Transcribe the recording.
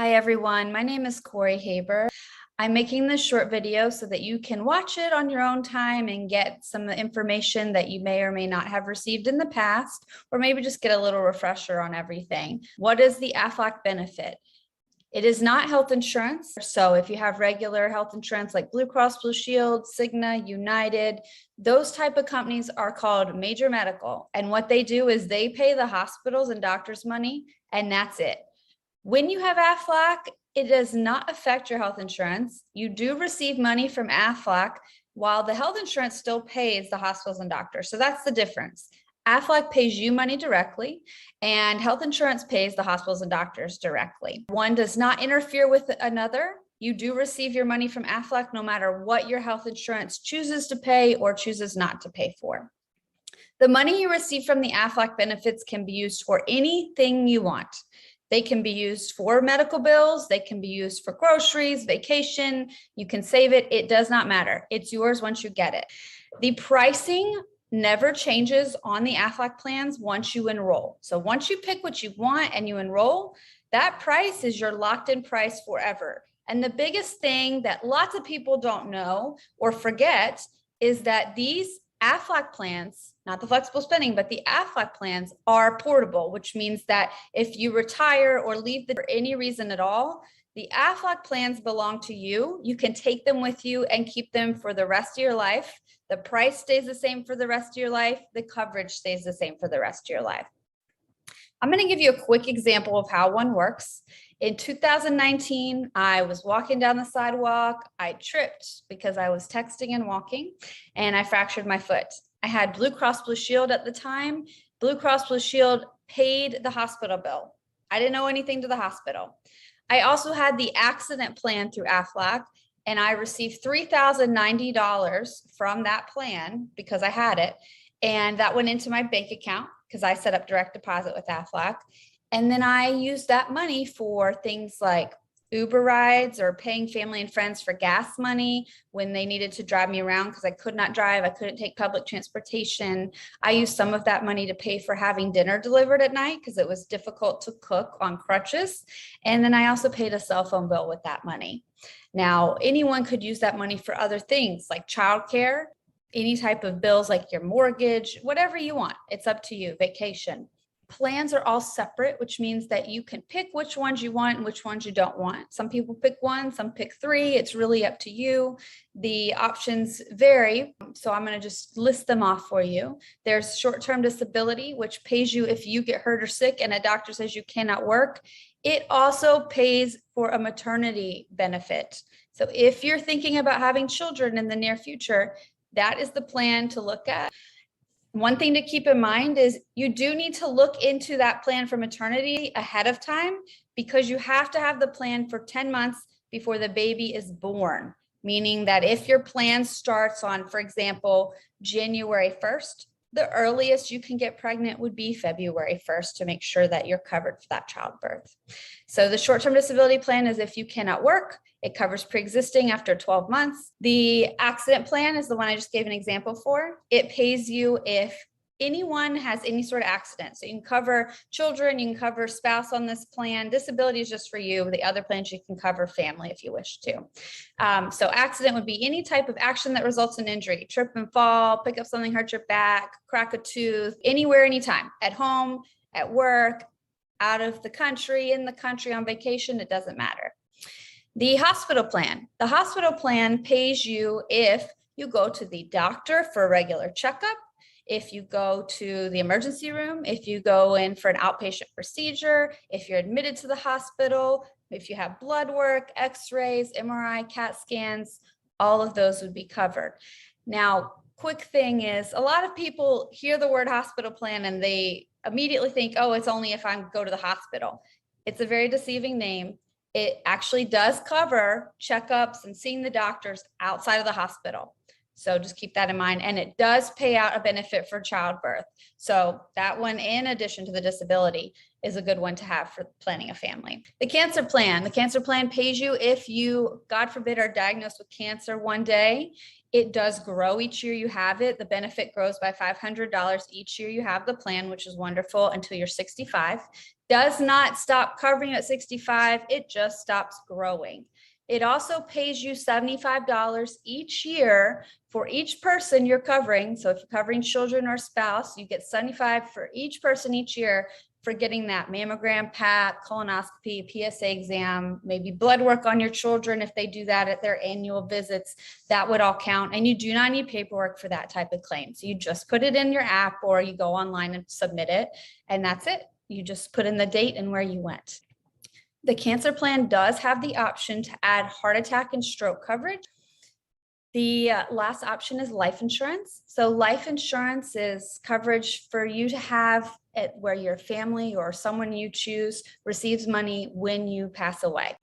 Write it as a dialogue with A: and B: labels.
A: Hi everyone, my name is Corey Haber. I'm making this short video so that you can watch it on your own time and get some information that you may or may not have received in the past, or maybe just get a little refresher on everything. What is the AFLAC benefit? It is not health insurance. So if you have regular health insurance like Blue Cross Blue Shield, Cigna, United, those type of companies are called major medical. And what they do is they pay the hospitals and doctors money, and that's it. When you have AFLAC, it does not affect your health insurance. You do receive money from AFLAC while the health insurance still pays the hospitals and doctors. So that's the difference. AFLAC pays you money directly and health insurance pays the hospitals and doctors directly. One does not interfere with another. You do receive your money from AFLAC no matter what your health insurance chooses to pay or chooses not to pay for. The money you receive from the AFLAC benefits can be used for anything you want. They can be used for medical bills. They can be used for groceries, vacation. You can save it. It does not matter. It's yours once you get it. The pricing never changes on the AFLAC plans once you enroll. So once you pick what you want and you enroll, that price is your locked-in price forever. And the biggest thing that lots of people don't know or forget is that these AFLAC plans, not the flexible spending, but the AFLAC plans are portable, which means that if you retire or leave for any reason at all, the AFLAC plans belong to you. You can take them with you and keep them for the rest of your life. The price stays the same for the rest of your life. The coverage stays the same for the rest of your life. I'm going to give you a quick example of how one works. In 2019, I was walking down the sidewalk. I tripped because I was texting and walking, and I fractured my foot. I had Blue Cross Blue Shield at the time. Blue Cross Blue Shield paid the hospital bill. I didn't owe anything to the hospital. I also had the accident plan through AFLAC, and I received $3,090 from that plan because I had it. And that went into my bank account because I set up direct deposit with AFLAC. And then I used that money for things like Uber rides or paying family and friends for gas money when they needed to drive me around because I could not drive. I couldn't take public transportation. I used some of that money to pay for having dinner delivered at night because it was difficult to cook on crutches. And then I also paid a cell phone bill with that money. Now, anyone could use that money for other things like childcare, any type of bills like your mortgage, whatever you want. It's up to you, vacation. Plans are all separate, which means that you can pick which ones you want and which ones you don't want. Some people pick one, some pick three. It's really up to you. The options vary. So I'm going to just list them off for you. There's short-term disability, which pays you if you get hurt or sick and a doctor says you cannot work. It also pays for a maternity benefit. So if you're thinking about having children in the near future, that is the plan to look at. One thing to keep in mind is you do need to look into that plan for maternity ahead of time because you have to have the plan for 10 months before the baby is born, meaning that if your plan starts on, for example, January 1st, the earliest you can get pregnant would be February 1st to make sure that you're covered for that childbirth. So the short-term disability plan is if you cannot work, it covers pre-existing after 12 months. The accident plan is the one I just gave an example for. It pays you if anyone has any sort of accident. So you can cover children, you can cover spouse on this plan. Disability is just for you. The other plans you can cover family if you wish to. So accident would be any type of action that results in injury, trip and fall, pick up something, hurt your back, crack a tooth, anywhere, anytime, at home, at work, out of the country, in the country, on vacation, it doesn't matter. The hospital plan. The hospital plan pays you if you go to the doctor for a regular checkup, if you go to the emergency room, if you go in for an outpatient procedure, if you're admitted to the hospital, if you have blood work, x-rays, MRI, CAT scans, all of those would be covered. Now, quick thing is a lot of people hear the word hospital plan and they immediately think, oh, it's only if I go to the hospital. It's a very deceiving name. It actually does cover checkups and seeing the doctors outside of the hospital. So just keep that in mind. And it does pay out a benefit for childbirth. So that one, in addition to the disability, is a good one to have for planning a family. The cancer plan pays you if you, God forbid, are diagnosed with cancer one day. It does grow each year you have it. The benefit grows by $500 each year you have the plan, which is wonderful, until you're 65. Does not stop covering at 65. It just stops growing. It also pays you $75 each year for each person you're covering. So if you're covering children or spouse, you get $75 for each person each year for getting that mammogram, Pap, colonoscopy, PSA exam, maybe blood work on your children if they do that at their annual visits. That would all count. And you do not need paperwork for that type of claim. So you just put it in your app or you go online and submit it, and that's it. You just put in the date and where you went. The cancer plan does have the option to add heart attack and stroke coverage. The last option is life insurance. So life insurance is coverage for you to have where your family or someone you choose receives money when you pass away.